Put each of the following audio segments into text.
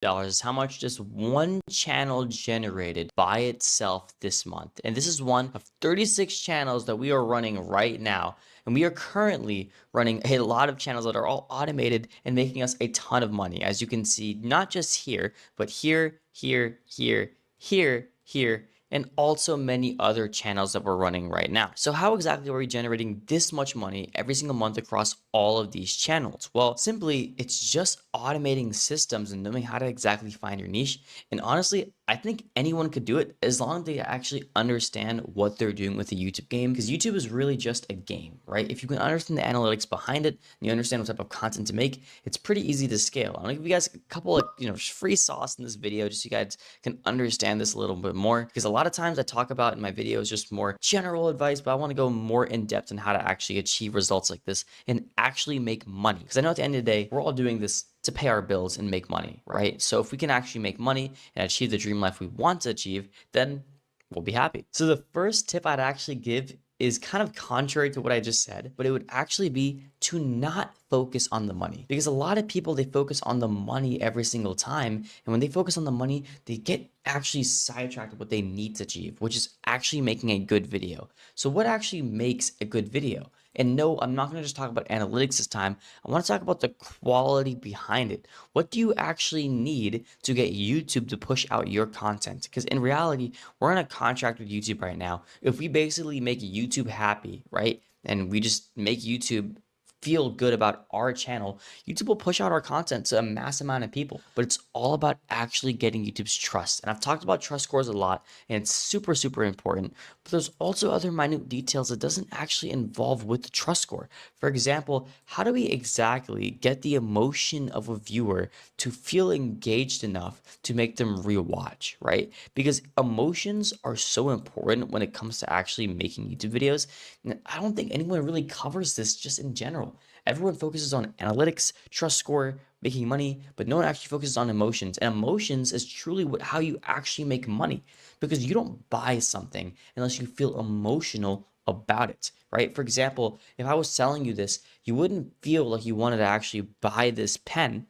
is how much just one channel generated by itself this month. And this is one of 36 channels that we are running right now. And we are currently running a lot of channels that are all automated and making us a ton of money. As you can see, not just here, but here, here, here, here, here, and also many other channels that we're running right now. So how exactly are we generating this much money every single month across all of these channels? Well, simply, it's just automating systems and knowing how to exactly find your niche. And honestly, I think anyone could do it as long as they actually understand what they're doing with the YouTube game, because YouTube is really just a game, right? If you can understand the analytics behind it and you understand what type of content to make, it's pretty easy to scale. I'm gonna give you guys a couple of free sauce in this video just so you guys can understand this a little bit more, because a lot of times I talk about in my videos just more general advice, but I want to go more in depth on how to actually achieve results like this and actually make money, because I know at the end of the day we're all doing this to pay our bills and make money, right? So if we can actually make money and achieve the dream life we want to achieve, then we'll be happy. So the first tip I'd actually give is kind of contrary to what I just said, but it would actually be to not focus on the money, because a lot of people, they focus on the money every single time. And when they focus on the money, they get actually sidetracked with what they need to achieve, which is actually making a good video. So what actually makes a good video? And no, I'm not going to just talk about analytics this time. I want to talk about the quality behind it. What do you actually need to get YouTube to push out your content? Because in reality, we're in a contract with YouTube right now. If we basically make YouTube happy, right? And we just make YouTube feel good about our channel, YouTube will push out our content to a mass amount of people. But it's all about actually getting YouTube's trust. And I've talked about trust scores a lot, and it's super, super important. But there's also other minute details that doesn't actually involve with the trust score. For example, how do we exactly get the emotion of a viewer to feel engaged enough to make them rewatch, right? Because emotions are so important when it comes to actually making YouTube videos. And I don't think anyone really covers this just in general. Everyone focuses on analytics, trust score, making money, but no one actually focuses on emotions. And emotions is truly how you actually make money, because you don't buy something unless you feel emotional about it, right? For example, if I was selling you this, you wouldn't feel like you wanted to actually buy this pen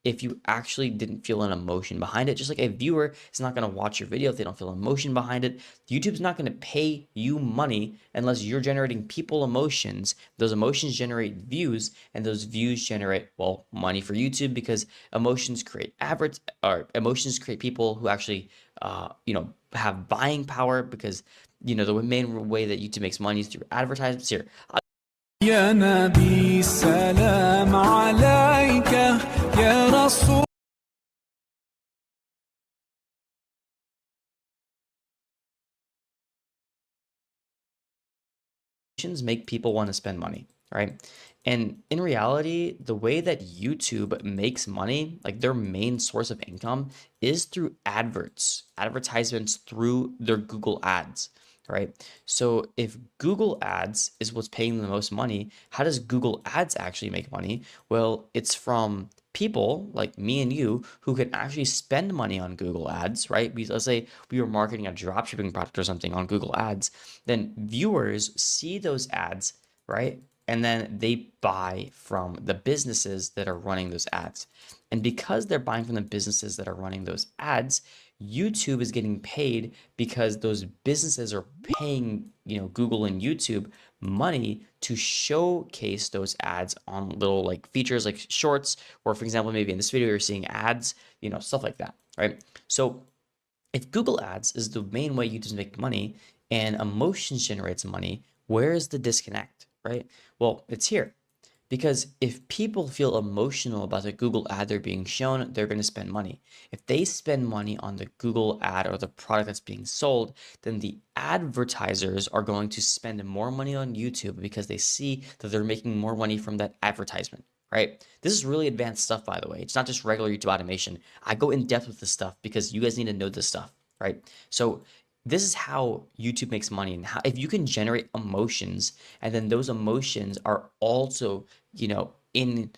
if you actually didn't feel an emotion behind it. Just like a viewer is not going to watch your video if they don't feel emotion behind it. YouTube's not going to pay you money unless you're generating people emotions. Those emotions generate views, and those views generate, well, money for YouTube, because emotions create emotions create people who actually have buying power, because the main way that YouTube makes money is through advertisements. Here, يا نبي السلام عليك يا رسول make people want to spend money, right? And in reality, the way that YouTube makes money, like their main source of income, is through advertisements through their Google ads, right? So if Google ads is what's paying them the most money, how does Google ads actually make money? Well, it's from people like me and you who can actually spend money on Google ads, right? Let's say we were marketing a dropshipping product or something on Google ads, then viewers see those ads, right? And then they buy from the businesses that are running those ads. And because they're buying from the businesses that are running those ads, YouTube is getting paid because those businesses are paying, Google and YouTube money to showcase those ads on little like features like shorts, or for example, maybe in this video you're seeing ads, stuff like that, right? So if Google Ads is the main way YouTube's making money and emotions generates money, where is the disconnect, right? Well, it's here. Because if people feel emotional about the Google ad they're being shown, they're going to spend money. If they spend money on the Google ad or the product that's being sold, then the advertisers are going to spend more money on YouTube because they see that they're making more money from that advertisement, right? This is really advanced stuff, by the way. It's not just regular YouTube automation. I go in depth with this stuff because you guys need to know this stuff, right? So this is how YouTube makes money, and how if you can generate emotions, and then those emotions are also, in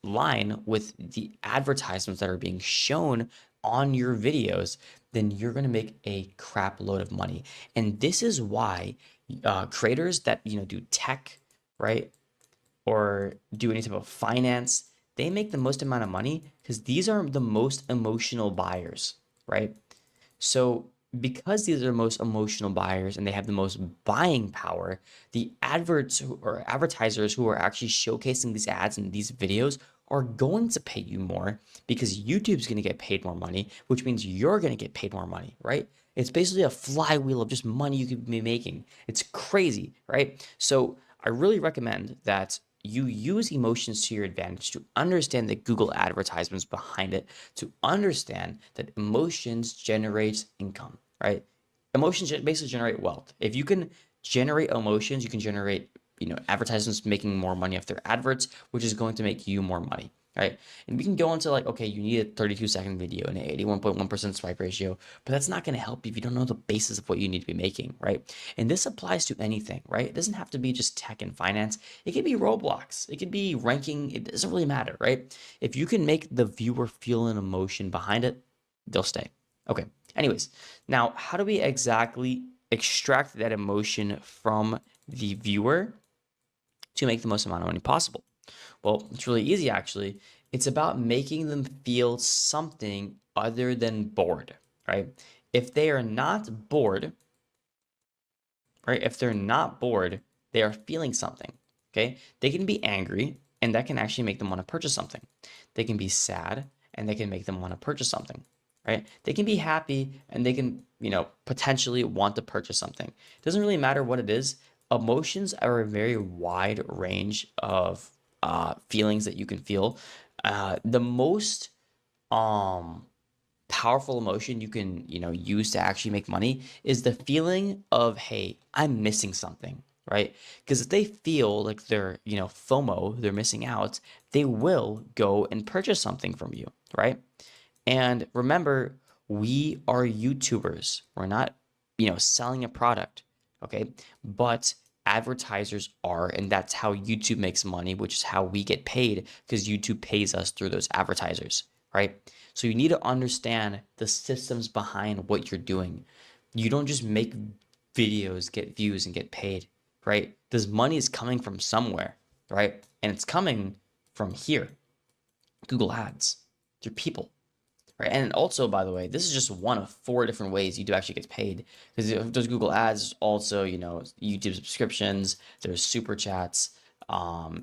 line with the advertisements that are being shown on your videos, then you're going to make a crap load of money. And this is why creators that do tech, right, or do any type of finance, they make the most amount of money because these are the most emotional buyers, right? So because these are the most emotional buyers and they have the most buying power, the or advertisers who are actually showcasing these ads and these videos are going to pay you more because YouTube's going to get paid more money, which means you're going to get paid more money, right? It's basically a flywheel of just money you could be making. It's crazy, right? So I really recommend that you use emotions to your advantage to understand the Google advertisements behind it, to understand that emotions generates income, right? Emotions basically generate wealth. If you can generate emotions, you can generate, advertisements making more money off their adverts, which is going to make you more money, right? And we can go into like, okay, you need a 32-second video and an 81.1% swipe ratio, but that's not going to help you if you don't know the basis of what you need to be making, right? And this applies to anything, right? It doesn't have to be just tech and finance. It could be Roblox. It could be ranking. It doesn't really matter, right? If you can make the viewer feel an emotion behind it, they'll stay. Okay. Anyways, now how do we exactly extract that emotion from the viewer to make the most amount of money possible? Well, it's really easy actually. It's about making them feel something other than bored, right? If they are not bored, right? If they're not bored, they are feeling something, okay? They can be angry and that can actually make them want to purchase something. They can be sad and they can make them want to purchase something, right? They can be happy and they can, potentially want to purchase something. It doesn't really matter what it is. Emotions are a very wide range of feelings that you can feel. The most powerful emotion you can use to actually make money is the feeling of, hey, I'm missing something, right? Because if they feel like they're FOMO, they're missing out, they will go and purchase something from you, right? And remember, we are YouTubers. We're not selling a product, okay? But advertisers are, and that's how YouTube makes money, which is how we get paid, because YouTube pays us through those advertisers, right? So you need to understand the systems behind what you're doing. You don't just make videos, get views, and get paid, right? This money is coming from somewhere, right? And it's coming from here, Google Ads, through people. Right. And also, by the way, this is just one of 4 different ways you do actually get paid. Because there's Google Ads, also, YouTube subscriptions, there's super chats,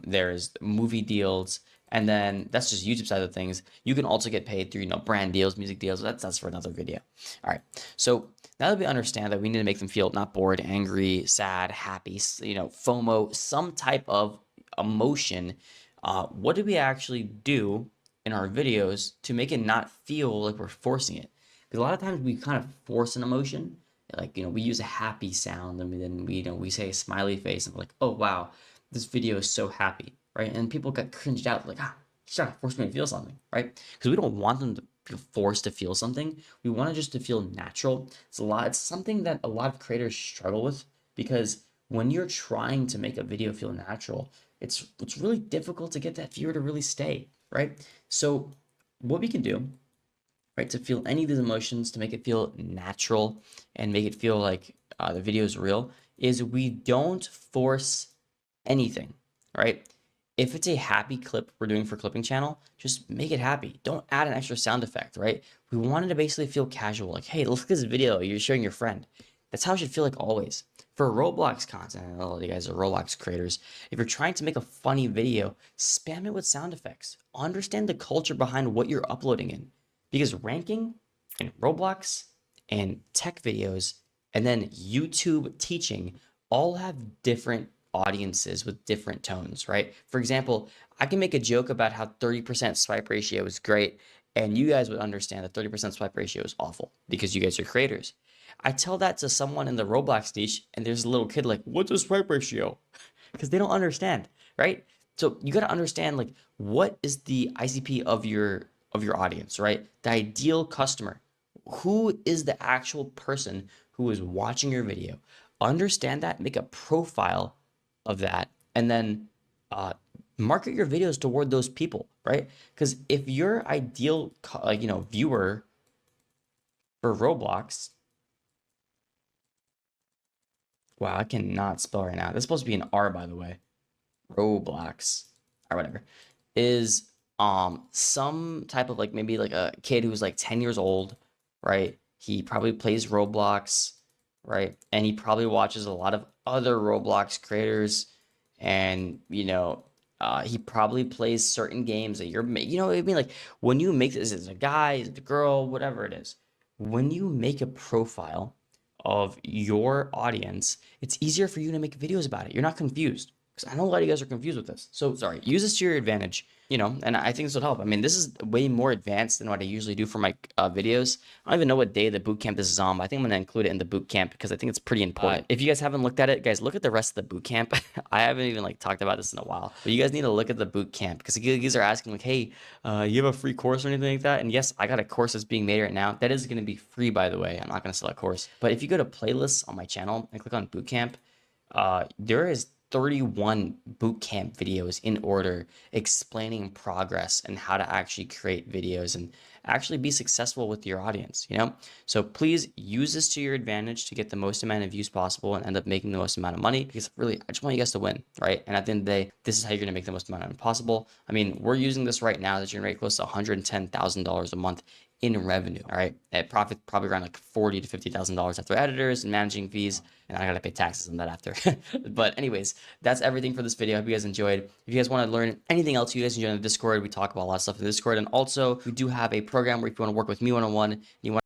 there's movie deals, and then that's just YouTube side of things. You can also get paid through, brand deals, music deals. That's for another video. All right. So now that we understand that we need to make them feel not bored, angry, sad, happy, FOMO, some type of emotion, what do we actually do in our videos to make it not feel like we're forcing it? Because a lot of times we kind of force an emotion, like we use a happy sound and then we say a smiley face and we're like, oh wow, this video is so happy, right? And people get cringed out like, he's trying to force me to feel something, right? Because we don't want them to feel forced to feel something. We want it just to feel natural. It's something that a lot of creators struggle with, because when you're trying to make a video feel natural, it's really difficult to get that viewer to really stay, right? So what we can do, right, to feel any of these emotions, to make it feel natural and make it feel like the video is real, is we don't force anything, right? If it's a happy clip we're doing for Clipping Channel, just make it happy. Don't add an extra sound effect, right? We wanted to basically feel casual, like, hey, look at this video you're showing your friend. That's how it should feel like always. For Roblox content, I know all you guys are Roblox creators, if you're trying to make a funny video, spam it with sound effects. Understand the culture behind what you're uploading in. Because ranking and Roblox and tech videos and then YouTube teaching all have different audiences with different tones, right? For example, I can make a joke about how 30% swipe ratio is great, and you guys would understand that 30% swipe ratio is awful because you guys are creators. I tell that to someone in the Roblox niche, and there's a little kid like, what's a swipe ratio? Because they don't understand, right? So you got to understand, like, what is the ICP of your audience, right? The ideal customer. Who is the actual person who is watching your video? Understand that, make a profile of that, and then market your videos toward those people, right? Because if your ideal viewer for Roblox, wow, I cannot spell right now. This is supposed to be an R, by the way. Roblox or whatever is some type of like maybe like a kid who's like 10 years old, right? He probably plays Roblox, right? And he probably watches a lot of other Roblox creators, and he probably plays certain games that you're making. You know what I mean? Like when you make this, is it a guy, is it a girl, whatever it is, when you make a profile of your audience, it's easier for you to make videos about it. You're not confused. Because I know a lot of you guys are confused with this. So sorry, use this to your advantage, and I think this would help. I mean, this is way more advanced than what I usually do for my videos. I don't even know what day the boot camp this is on, but I think I'm going to include it in the boot camp because I think it's pretty important. If you guys haven't looked at it, guys, look at the rest of the boot camp. I haven't even like talked about this in a while, but you guys need to look at the boot camp because you guys are asking like, hey, you have a free course or anything like that? And yes, I got a course that's being made right now. That is going to be free, by the way. I'm not going to sell a course. But if you go to playlists on my channel and click on boot camp, there is 31 bootcamp videos in order explaining progress and how to actually create videos and actually be successful with your audience, So please use this to your advantage to get the most amount of views possible and end up making the most amount of money, because really, I just want you guys to win, right? And at the end of the day, this is how you're gonna make the most amount of money possible. I mean, we're using this right now to generate close to $110,000 a month in revenue. All right, at profit probably around like $40,000 to $50,000 after editors and managing fees, and I gotta pay taxes on that after. But anyways, that's everything for this video. I hope you guys enjoyed. If you guys want to learn anything else, you guys can join the Discord. We talk about a lot of stuff in the Discord, and also we do have a program where if you want to work with me one-on-one, you want